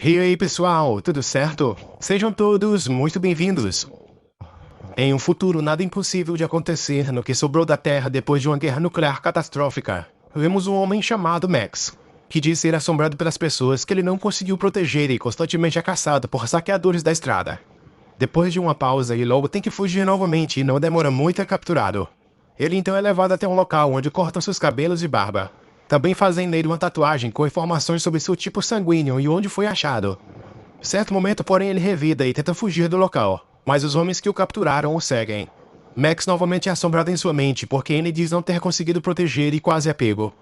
E aí pessoal, tudo certo? Sejam todos muito bem-vindos. Em um futuro nada impossível de acontecer no que sobrou da Terra depois de uma guerra nuclear catastrófica, vemos um homem chamado Max, que diz ser assombrado pelas pessoas que ele não conseguiu proteger e constantemente é caçado por saqueadores da estrada. Depois de uma pausa, ele logo tem que fugir novamente e não demora muito a capturado. Ele então é levado até um local onde cortam seus cabelos e barba. Também fazem nele uma tatuagem com informações sobre seu tipo sanguíneo e onde foi achado. Certo momento, porém, ele revida e tenta fugir do local, mas os homens que o capturaram o seguem. Max novamente é assombrado em sua mente porque ele diz não ter conseguido proteger e quase é pego.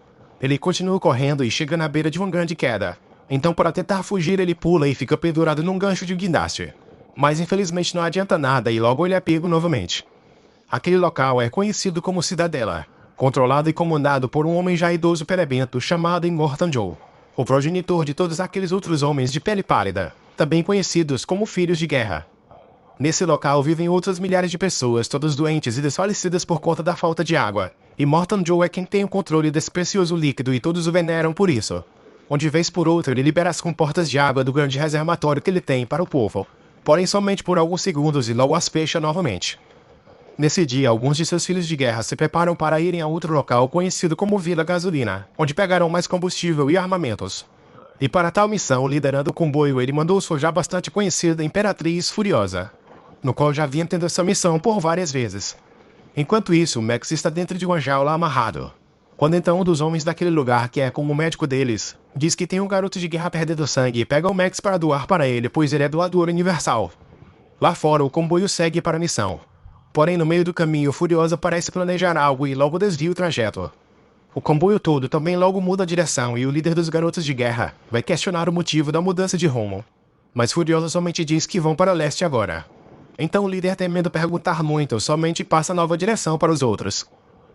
Ele continua correndo e chega na beira de uma grande queda. Então, para tentar fugir, ele pula e fica pendurado num gancho de guindaste. Mas infelizmente não adianta nada e logo ele é pego novamente. Aquele local é conhecido como Cidadela, controlado e comandado por um homem já idoso perebento chamado Immortan Joe, o progenitor de todos aqueles outros homens de pele pálida, também conhecidos como Filhos de Guerra. Nesse local vivem outras milhares de pessoas, todas doentes e desfalecidas por conta da falta de água. Immortan Joe é quem tem o controle desse precioso líquido e todos o veneram por isso. Onde vez por outra ele libera as comportas de água do grande reservatório que ele tem para o povo, porém somente por alguns segundos e logo as fecha novamente. Nesse dia, alguns de seus filhos de guerra se preparam para irem a outro local conhecido como Vila Gasolina, onde pegarão mais combustível e armamentos. E para tal missão, liderando o comboio, ele mandou sua já bastante conhecida Imperatriz Furiosa, no qual já vinha tendo essa missão por várias vezes. Enquanto isso, Max está dentro de uma jaula amarrado. Quando então um dos homens daquele lugar, que é como o médico deles, diz que tem um garoto de guerra perdendo sangue e pega o Max para doar para ele, pois ele é doador universal. Lá fora, o comboio segue para a missão. Porém, no meio do caminho, Furiosa parece planejar algo e logo desvia o trajeto. O comboio todo também logo muda a direção e o líder dos garotos de guerra vai questionar o motivo da mudança de rumo. Mas Furiosa somente diz que vão para o leste agora. Então o líder, temendo perguntar muito, somente passa a nova direção para os outros.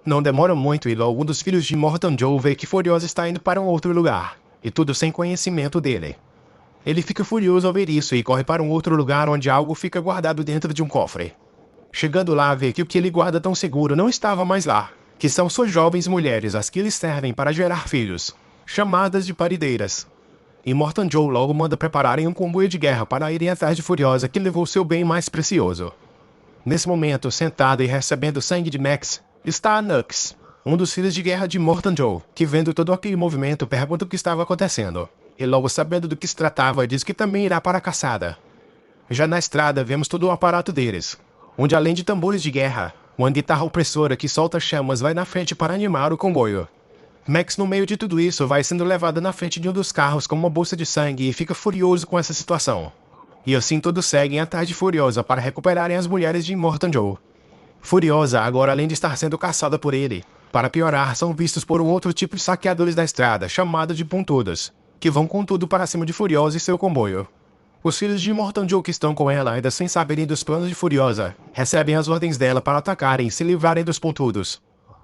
Não demora muito e logo um dos filhos de Immortan Joe vê que Furiosa está indo para um outro lugar, e tudo sem conhecimento dele. Ele fica furioso ao ver isso e corre para um outro lugar onde algo fica guardado dentro de um cofre. Chegando lá, vê que o que ele guarda tão seguro não estava mais lá, que são suas jovens mulheres as que lhe servem para gerar filhos, chamadas de parideiras. Immortan Joe logo manda prepararem um comboio de guerra para irem atrás de Furiosa, que levou seu bem mais precioso. Nesse momento, sentada e recebendo sangue de Max, está a Nux, um dos filhos de guerra de Immortan Joe, que vendo todo aquele movimento pergunta o que estava acontecendo. E logo sabendo do que se tratava, diz que também irá para a caçada. Já na estrada, vemos todo o aparato deles, onde além de tambores de guerra, uma guitarra opressora que solta chamas vai na frente para animar o comboio. Max, no meio de tudo isso, vai sendo levado na frente de um dos carros com uma bolsa de sangue e fica furioso com essa situação. E assim todos seguem atrás de Furiosa para recuperarem as mulheres de Immortan Joe. Furiosa, agora além de estar sendo caçada por ele, para piorar, são vistos por um outro tipo de saqueadores da estrada, chamado de pontudos, que vão com tudo para cima de Furiosa e seu comboio. Os filhos de Immortan Joe que estão com ela, ainda sem saberem dos planos de Furiosa, recebem as ordens dela para atacarem e se livrarem dos pontudos.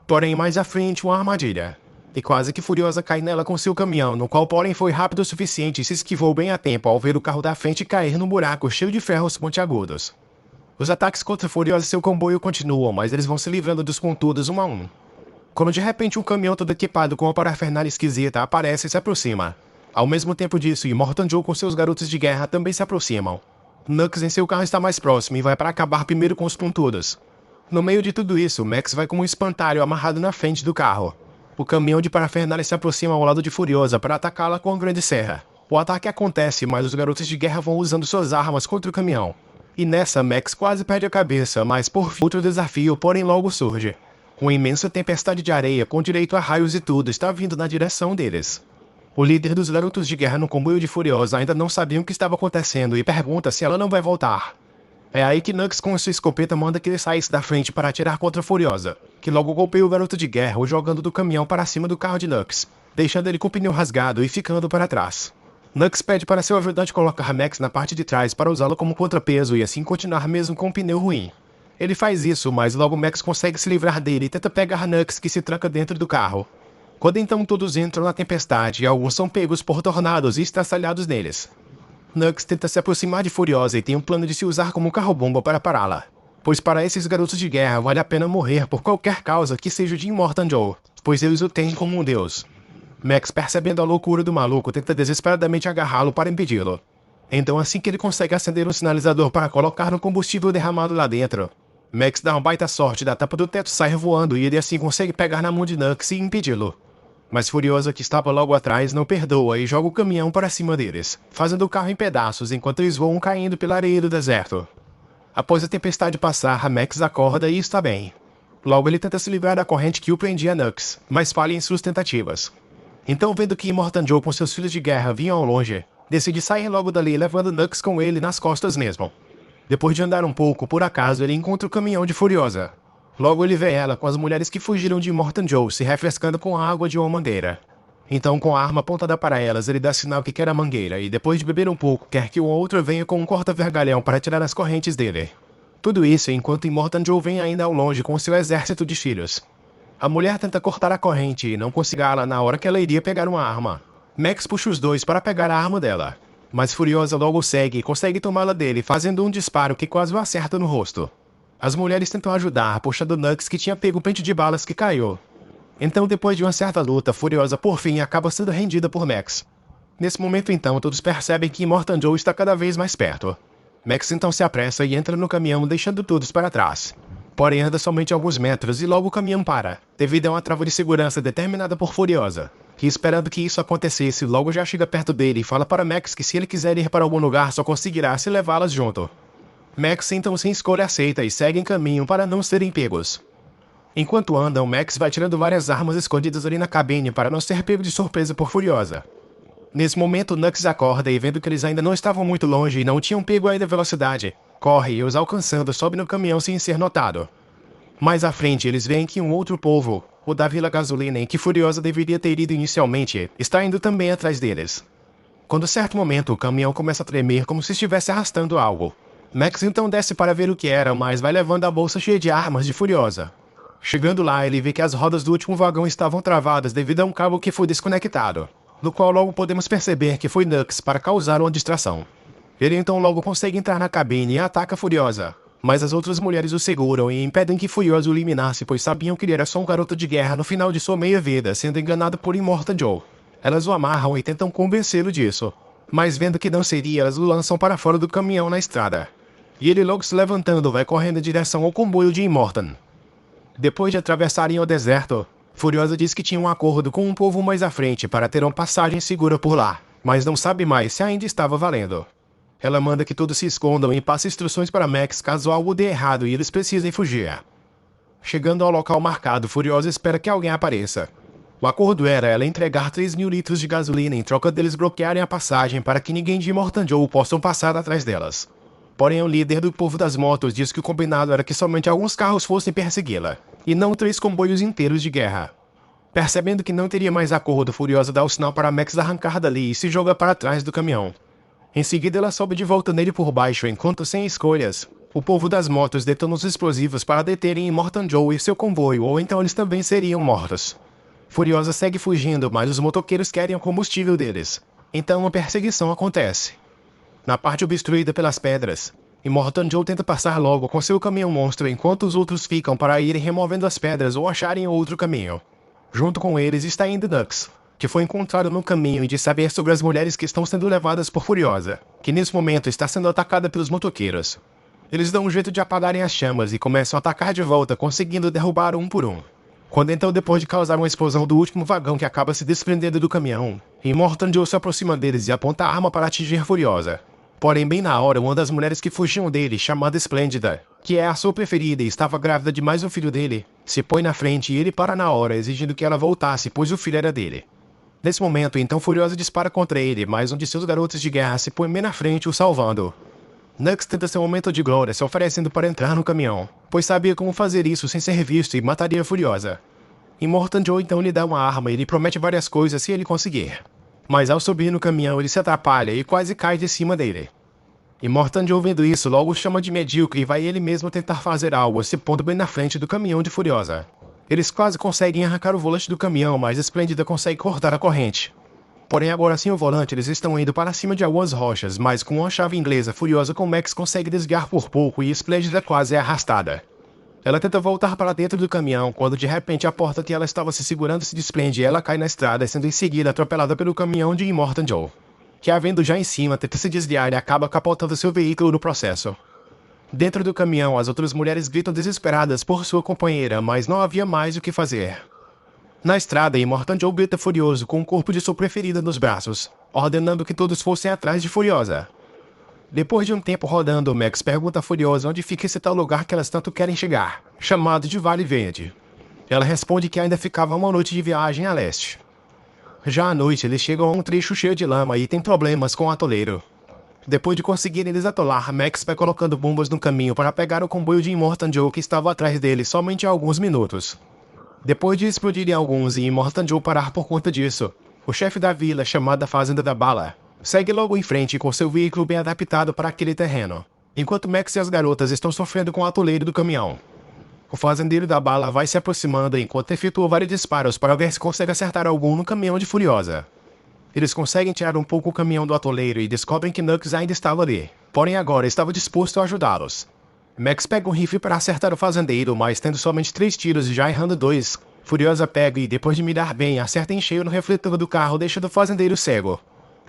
Porém, mais à frente, uma armadilha. E quase que Furiosa cai nela com seu caminhão, no qual porém foi rápido o suficiente e se esquivou bem a tempo ao ver o carro da frente cair num buraco cheio de ferros pontiagudos. Os ataques contra Furiosa e seu comboio continuam, mas eles vão se livrando dos pontudos um a um. Quando de repente um caminhão todo equipado com uma parafernália esquisita aparece e se aproxima. Ao mesmo tempo disso, Immortan Joe com seus garotos de guerra também se aproximam. Nux em seu carro está mais próximo e vai para acabar primeiro com os pontudos. No meio de tudo isso, Max vai com um espantalho amarrado na frente do carro. O caminhão de parafernália se aproxima ao lado de Furiosa para atacá-la com a grande serra. O ataque acontece, mas os garotos de guerra vão usando suas armas contra o caminhão. E nessa, Max quase perde a cabeça, mas por fim outro desafio porém logo surge. Uma imensa tempestade de areia com direito a raios e tudo está vindo na direção deles. O líder dos garotos de guerra no comboio de Furiosa ainda não sabia o que estava acontecendo e pergunta se ela não vai voltar. É aí que Nux com sua escopeta manda que ele saísse da frente para atirar contra Furiosa, que logo golpeia o garoto de guerra o jogando do caminhão para cima do carro de Nux, deixando ele com o pneu rasgado e ficando para trás. Nux pede para seu ajudante colocar Max na parte de trás para usá-lo como contrapeso e assim continuar mesmo com o pneu ruim. Ele faz isso, mas logo Max consegue se livrar dele e tenta pegar Nux, que se tranca dentro do carro. Quando então todos entram na tempestade, alguns são pegos por tornados e estraçalhados neles. Nux tenta se aproximar de Furiosa e tem um plano de se usar como carro-bomba para pará-la. Pois para esses garotos de guerra vale a pena morrer por qualquer causa que seja de Immortan Joe, pois eles o têm como um deus. Max, percebendo a loucura do maluco, tenta desesperadamente agarrá-lo para impedi-lo. Então assim que ele consegue acender o sinalizador para colocar no combustível derramado lá dentro, Max dá uma baita sorte da tampa do teto sair voando e ele assim consegue pegar na mão de Nux e impedi-lo. Mas Furiosa, que estava logo atrás, não perdoa e joga o caminhão para cima deles, fazendo o carro em pedaços enquanto eles voam caindo pela areia do deserto. Após a tempestade passar, Max acorda e está bem. Logo ele tenta se livrar da corrente que o prendia a Nux, mas falha em suas tentativas. Então, vendo que Immortan Joe com seus filhos de guerra vinham ao longe, decide sair logo dali levando Nux com ele nas costas mesmo. Depois de andar um pouco, por acaso ele encontra o caminhão de Furiosa. Logo ele vê ela com as mulheres que fugiram de Immortan Joe se refrescando com a água de uma mangueira. Então, com a arma apontada para elas, ele dá sinal que quer a mangueira e depois de beber um pouco, quer que o outro venha com um corta-vergalhão para tirar as correntes dele. Tudo isso enquanto Immortan Joe vem ainda ao longe com seu exército de filhos. A mulher tenta cortar a corrente e não consegue ela na hora que ela iria pegar uma arma. Max puxa os dois para pegar a arma dela, mas Furiosa logo segue e consegue tomá-la dele fazendo um disparo que quase o acerta no rosto. As mulheres tentam ajudar, puxando Nux que tinha pego o pente de balas que caiu. Então, depois de uma certa luta, Furiosa por fim acaba sendo rendida por Max. Nesse momento então, todos percebem que Immortan Joe está cada vez mais perto. Max então se apressa e entra no caminhão deixando todos para trás. Porém anda somente alguns metros e logo o caminhão para, devido a uma trava de segurança determinada por Furiosa, que esperando que isso acontecesse logo já chega perto dele e fala para Max que se ele quiser ir para algum lugar só conseguirá se levá-las junto. Max então sem escolha aceita e segue em caminho para não serem pegos. Enquanto andam, Max vai tirando várias armas escondidas ali na cabine para não ser pego de surpresa por Furiosa. Nesse momento, Nux acorda e vendo que eles ainda não estavam muito longe e não tinham pego ainda a velocidade, corre e os alcançando sobe no caminhão sem ser notado. Mais à frente, eles veem que um outro povo, o da Vila Gasolina em que Furiosa deveria ter ido inicialmente, está indo também atrás deles. Quando certo momento, o caminhão começa a tremer como se estivesse arrastando algo. Max então desce para ver o que era, mas vai levando a bolsa cheia de armas de Furiosa. Chegando lá, ele vê que as rodas do último vagão estavam travadas devido a um cabo que foi desconectado, no qual logo podemos perceber que foi Nux para causar uma distração. Ele então logo consegue entrar na cabine e ataca Furiosa, mas as outras mulheres o seguram e impedem que Furiosa o eliminasse, pois sabiam que ele era só um garoto de guerra no final de sua meia-vida, sendo enganado por Immortan Joe. Elas o amarram e tentam convencê-lo disso, mas vendo que não seria, elas o lançam para fora do caminhão na estrada. E ele logo se levantando vai correndo em direção ao comboio de Immortan. Depois de atravessarem o deserto, Furiosa diz que tinha um acordo com um povo mais à frente para ter uma passagem segura por lá, mas não sabe mais se ainda estava valendo. Ela manda que todos se escondam e passa instruções para Max caso algo dê errado e eles precisem fugir. Chegando ao local marcado, Furiosa espera que alguém apareça. O acordo era ela entregar 3.000 litros de gasolina em troca deles bloquearem a passagem para que ninguém de Immortan Joe possam passar atrás delas. Porém, o líder do povo das motos diz que o combinado era que somente alguns carros fossem persegui-la, e não 3 comboios inteiros de guerra. Percebendo que não teria mais acordo, Furiosa dá o sinal para Max arrancar dali e se joga para trás do caminhão. Em seguida, ela sobe de volta nele por baixo, enquanto, sem escolhas, o povo das motos detona os explosivos para deterem Immortan Joe e seu comboio, ou então eles também seriam mortos. Furiosa segue fugindo, mas os motoqueiros querem o combustível deles. Então, uma perseguição acontece. Na parte obstruída pelas pedras, Immortan Joe tenta passar logo com seu caminhão monstro enquanto os outros ficam para irem removendo as pedras ou acharem outro caminho. Junto com eles está indo Nux, que foi encontrado no caminho e de saber sobre as mulheres que estão sendo levadas por Furiosa, que nesse momento está sendo atacada pelos motoqueiros. Eles dão um jeito de apagarem as chamas e começam a atacar de volta, conseguindo derrubar um por um. Quando então, depois de causar uma explosão do último vagão que acaba se desprendendo do caminhão, Immortan Joe se aproxima deles e aponta a arma para atingir Furiosa. Porém, bem na hora, uma das mulheres que fugiam dele, chamada Esplêndida, que é a sua preferida e estava grávida de mais um filho dele, se põe na frente e ele para na hora, exigindo que ela voltasse, pois o filho era dele. Nesse momento, então, Furiosa dispara contra ele, mas um de seus garotos de guerra se põe bem na frente, o salvando. Nux tenta seu momento de glória, se oferecendo para entrar no caminhão, pois sabia como fazer isso sem ser visto e mataria Furiosa. Immortan Joe então lhe dá uma arma e lhe promete várias coisas se ele conseguir. Mas ao subir no caminhão ele se atrapalha e quase cai de cima dele. Immortan Joe vendo isso logo chama de medíocre e vai ele mesmo tentar fazer algo, se pondo bem na frente do caminhão de Furiosa. Eles quase conseguem arrancar o volante do caminhão, mas Esplêndida consegue cortar a corrente. Porém agora sem o volante eles estão indo para cima de algumas rochas, mas com uma chave inglesa Furiosa com Max consegue desviar por pouco e Esplêndida quase é arrastada. Ela tenta voltar para dentro do caminhão, quando de repente a porta que ela estava se segurando se desprende e ela cai na estrada, sendo em seguida atropelada pelo caminhão de Immortan Joe. que a vendo já em cima tenta se desviar e acaba capotando seu veículo no processo. Dentro do caminhão, as outras mulheres gritam desesperadas por sua companheira, mas não havia mais o que fazer. Na estrada, Immortan Joe grita furioso com o corpo de sua preferida nos braços, ordenando que todos fossem atrás de Furiosa. Depois de um tempo rodando, Max pergunta a Furiosa onde fica esse tal lugar que elas tanto querem chegar, chamado de Vale Verde. Ela responde que ainda ficava uma noite de viagem a leste. Já à noite, eles chegam a um trecho cheio de lama e tem problemas com o atoleiro. Depois de conseguirem desatolar, Max vai colocando bombas no caminho para pegar o comboio de Immortan Joe que estava atrás dele somente há alguns minutos. Depois de explodirem alguns e Immortan Joe parar por conta disso, o chefe da vila, chamada Fazenda da Bala, segue logo em frente com seu veículo bem adaptado para aquele terreno, enquanto Max e as garotas estão sofrendo com o atoleiro do caminhão. O fazendeiro da Bala vai se aproximando enquanto efetua vários disparos para ver se consegue acertar algum no caminhão de Furiosa. Eles conseguem tirar um pouco o caminhão do atoleiro e descobrem que Nux ainda estava ali, porém agora estava disposto a ajudá-los. Max pega um rifle para acertar o fazendeiro, mas tendo somente 3 tiros e já errando 2, Furiosa pega e, depois de mirar bem, acerta em cheio no refletor do carro, deixando o fazendeiro cego.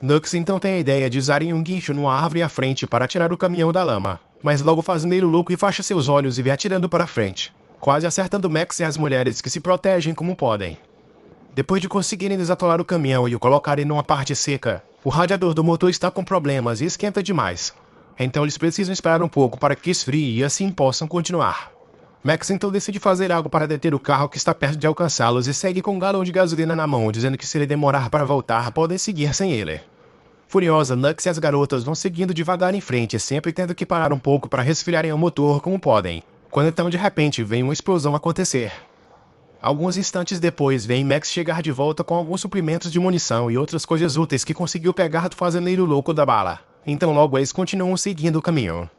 Nux então tem a ideia de usarem um guincho numa árvore à frente para tirar o caminhão da lama, mas logo o fazendeiro louco e fecha seus olhos e vem atirando para frente, quase acertando Max e as mulheres que se protegem como podem. Depois de conseguirem desatolar o caminhão e o colocarem numa parte seca, o radiador do motor está com problemas e esquenta demais. Então eles precisam esperar um pouco para que esfrie e assim possam continuar. Max então decide fazer algo para deter o carro que está perto de alcançá-los e segue com um galão de gasolina na mão, dizendo que se ele demorar para voltar, podem seguir sem ele. Furiosa, Nux e as garotas vão seguindo devagar em frente, sempre tendo que parar um pouco para resfriarem o motor como podem, quando então de repente vem uma explosão acontecer. Alguns instantes depois, vem Max chegar de volta com alguns suprimentos de munição e outras coisas úteis que conseguiu pegar do fazendeiro louco da Bala. Então logo eles continuam seguindo o caminho.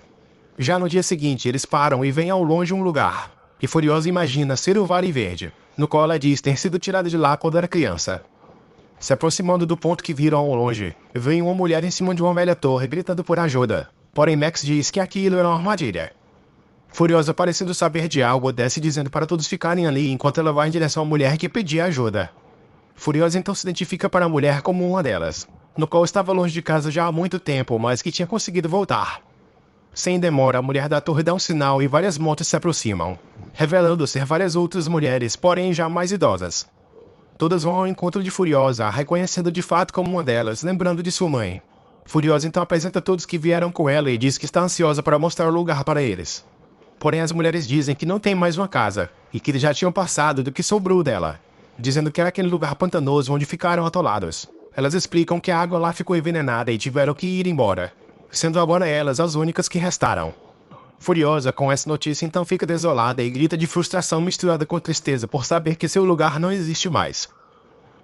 Já no dia seguinte, eles param e veem ao longe um lugar, que Furiosa imagina ser o Vale Verde, no qual ela diz ter sido tirada de lá quando era criança. Se aproximando do ponto que viram ao longe, vem uma mulher em cima de uma velha torre gritando por ajuda, porém Max diz que aquilo era uma armadilha. Furiosa, parecendo saber de algo, desce dizendo para todos ficarem ali enquanto ela vai em direção à mulher que pedia ajuda. Furiosa então se identifica para a mulher como uma delas, no qual estava longe de casa já há muito tempo, mas que tinha conseguido voltar. Sem demora, a mulher da torre dá um sinal e várias motos se aproximam, revelando ser várias outras mulheres, porém já mais idosas. Todas vão ao encontro de Furiosa, a reconhecendo de fato como uma delas, lembrando de sua mãe. Furiosa então apresenta todos que vieram com ela e diz que está ansiosa para mostrar o lugar para eles. Porém as mulheres dizem que não tem mais uma casa, e que eles já tinham passado do que sobrou dela, dizendo que era aquele lugar pantanoso onde ficaram atolados. Elas explicam que a água lá ficou envenenada e tiveram que ir embora, sendo agora elas as únicas que restaram. Furiosa com essa notícia então fica desolada e grita de frustração misturada com tristeza por saber que seu lugar não existe mais.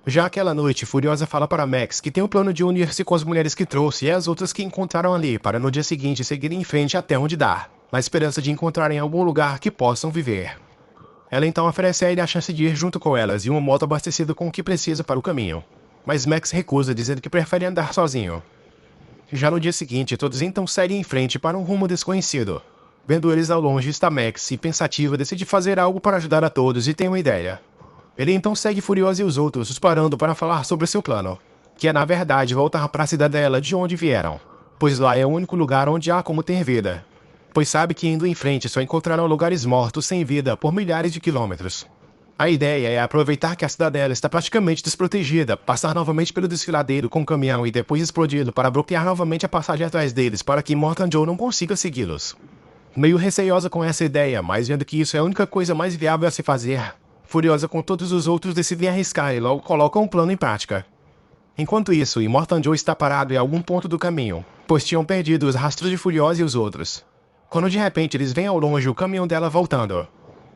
Já aquela noite, Furiosa fala para Max que tem o plano de unir-se com as mulheres que trouxe e as outras que encontraram ali para no dia seguinte seguirem em frente até onde dá, na esperança de encontrarem algum lugar que possam viver. Ela então oferece a ele a chance de ir junto com elas e uma moto abastecida com o que precisa para o caminho. Mas Max recusa, dizendo que prefere andar sozinho. Já no dia seguinte, todos então seguem em frente para um rumo desconhecido. Vendo eles ao longe está Max e, pensativa, decide fazer algo para ajudar a todos e tem uma ideia. Ele então segue Furiosa e os outros, os parando para falar sobre seu plano, que é na verdade voltar para a cidadela de onde vieram, pois lá é o único lugar onde há como ter vida, pois sabe que indo em frente só encontrarão lugares mortos sem vida por milhares de quilômetros. A ideia é aproveitar que a cidadela está praticamente desprotegida, passar novamente pelo desfiladeiro com o caminhão e depois explodi-lo para bloquear novamente a passagem atrás deles para que Immortan Joe não consiga segui-los. Meio receosa com essa ideia, mas vendo que isso é a única coisa mais viável a se fazer, Furiosa com todos os outros decidem arriscar e logo colocam um plano em prática. Enquanto isso, Immortan Joe está parado em algum ponto do caminho, pois tinham perdido os rastros de Furiosa e os outros. Quando de repente eles veem ao longe o caminhão dela voltando.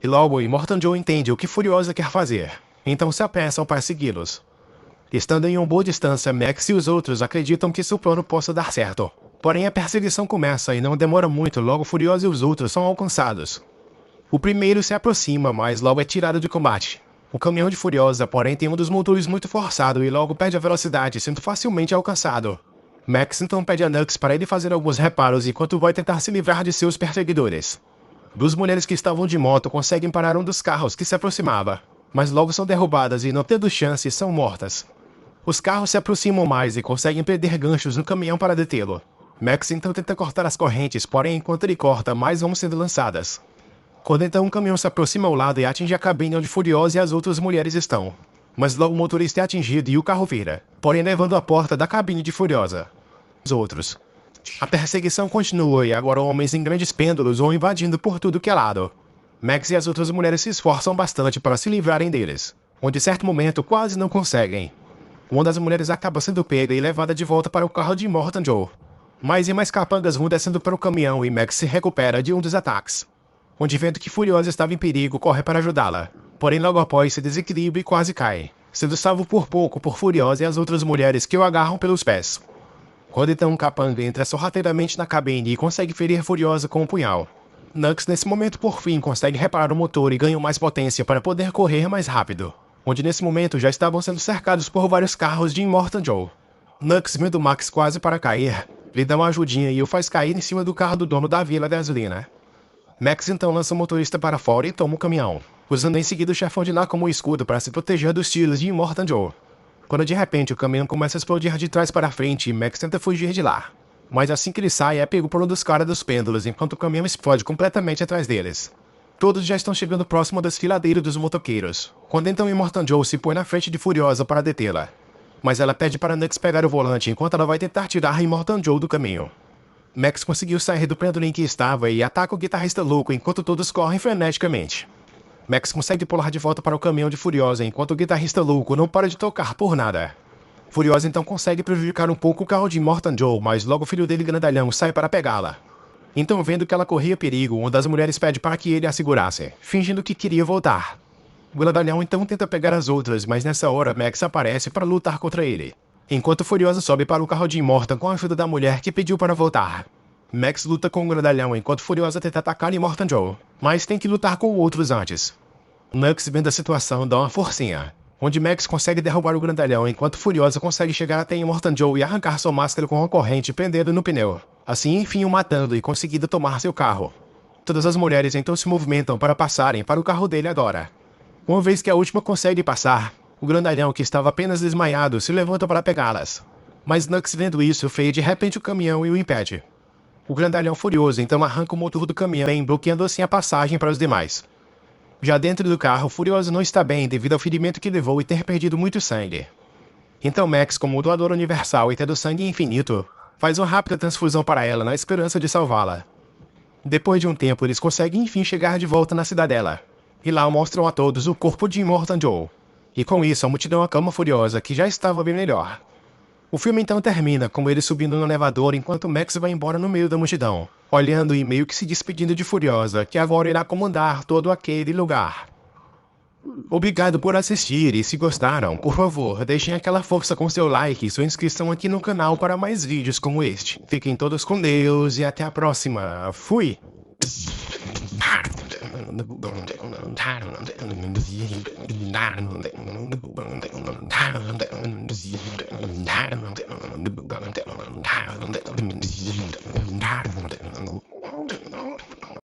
E logo Immortan Joe entende o que Furiosa quer fazer, então se apressam para segui-los. Estando em uma boa distância, Max e os outros acreditam que seu plano possa dar certo. Porém a perseguição começa e não demora muito, logo Furiosa e os outros são alcançados. O primeiro se aproxima, mas logo é tirado de combate. O caminhão de Furiosa, porém, tem um dos motores muito forçado e logo perde a velocidade, sendo facilmente alcançado. Max então pede a Nux para ele fazer alguns reparos enquanto vai tentar se livrar de seus perseguidores. Duas mulheres que estavam de moto conseguem parar um dos carros que se aproximava, mas logo são derrubadas e, não tendo chance, são mortas. Os carros se aproximam mais e conseguem prender ganchos no caminhão para detê-lo. Max então tenta cortar as correntes, porém enquanto ele corta, mais vão sendo lançadas. Quando então um caminhão se aproxima ao lado e atinge a cabine onde Furiosa e as outras mulheres estão. Mas logo o motorista é atingido e o carro vira, porém levando a porta da cabine de Furiosa. Os outros. A perseguição continua e agora homens em grandes pêndulos vão invadindo por tudo que é lado. Max e as outras mulheres se esforçam bastante para se livrarem deles, onde em certo momento quase não conseguem. Uma das mulheres acaba sendo pega e levada de volta para o carro de Immortan Joe. Mais e mais capangas vão descendo para o caminhão e Max se recupera de um dos ataques, onde vendo que Furiosa estava em perigo, corre para ajudá-la. Porém logo após se desequilibra e quase cai, sendo salvo por pouco por Furiosa e as outras mulheres que o agarram pelos pés. Quando então um capanga entra sorrateiramente na cabine e consegue ferir Furiosa com um punhal. Nux nesse momento por fim consegue reparar o motor e ganha mais potência para poder correr mais rápido, onde nesse momento já estavam sendo cercados por vários carros de Immortan Joe. Nux, vendo Max quase para cair, lhe dá uma ajudinha e o faz cair em cima do carro do dono da vila da gasolina. Max então lança o motorista para fora e toma o caminhão, usando em seguida o chefão de lá como escudo para se proteger dos tiros de Immortan Joe. Quando de repente o caminhão começa a explodir de trás para frente e Max tenta fugir de lá. Mas assim que ele sai é pego por um dos caras dos pêndulos enquanto o caminhão explode completamente atrás deles. Todos já estão chegando próximo ao desfiladeiro dos motoqueiros, quando então Immortan Joe se põe na frente de Furiosa para detê-la. Mas ela pede para Nux pegar o volante enquanto ela vai tentar tirar Immortan Joe do caminho. Max conseguiu sair do pêndulo em que estava e ataca o guitarrista louco enquanto todos correm freneticamente. Max consegue pular de volta para o caminhão de Furiosa enquanto o guitarrista louco não para de tocar por nada. Furiosa então consegue prejudicar um pouco o carro de Immortan Joe, mas logo o filho dele grandalhão sai para pegá-la. Então vendo que ela corria perigo, uma das mulheres pede para que ele a segurasse, fingindo que queria voltar. O grandalhão então tenta pegar as outras, mas nessa hora Max aparece para lutar contra ele, enquanto Furiosa sobe para o carro de Immortan com a ajuda da mulher que pediu para voltar. Max luta com o grandalhão enquanto Furiosa tenta atacar Immortan Joe, mas tem que lutar com outros antes. Nux, vendo a situação, dá uma forcinha, onde Max consegue derrubar o grandalhão enquanto Furiosa consegue chegar até Immortan Joe e arrancar sua máscara com uma corrente prendendo no pneu, assim enfim o matando e conseguindo tomar seu carro. Todas as mulheres então se movimentam para passarem para o carro dele agora. Uma vez que a última consegue passar, o grandalhão, que estava apenas desmaiado, se levanta para pegá-las. Mas Nux, vendo isso, freia de repente o caminhão e o impede. O grandalhão furioso então arranca o motor do caminhão, bloqueando assim a passagem para os demais. Já dentro do carro, Furiosa não está bem devido ao ferimento que levou e ter perdido muito sangue. Então Max, como doador universal e tendo sangue infinito, faz uma rápida transfusão para ela na esperança de salvá-la. Depois de um tempo, eles conseguem enfim chegar de volta na cidadela. E lá mostram a todos o corpo de Immortan Joe. E com isso a multidão acalma Furiosa, que já estava bem melhor. O filme então termina com ele subindo no elevador enquanto Max vai embora no meio da multidão, olhando e meio que se despedindo de Furiosa, que agora irá comandar todo aquele lugar. Obrigado por assistir e se gostaram, por favor, deixem aquela força com seu like e sua inscrição aqui no canal para mais vídeos como este. Fiquem todos com Deus e até a próxima. Fui!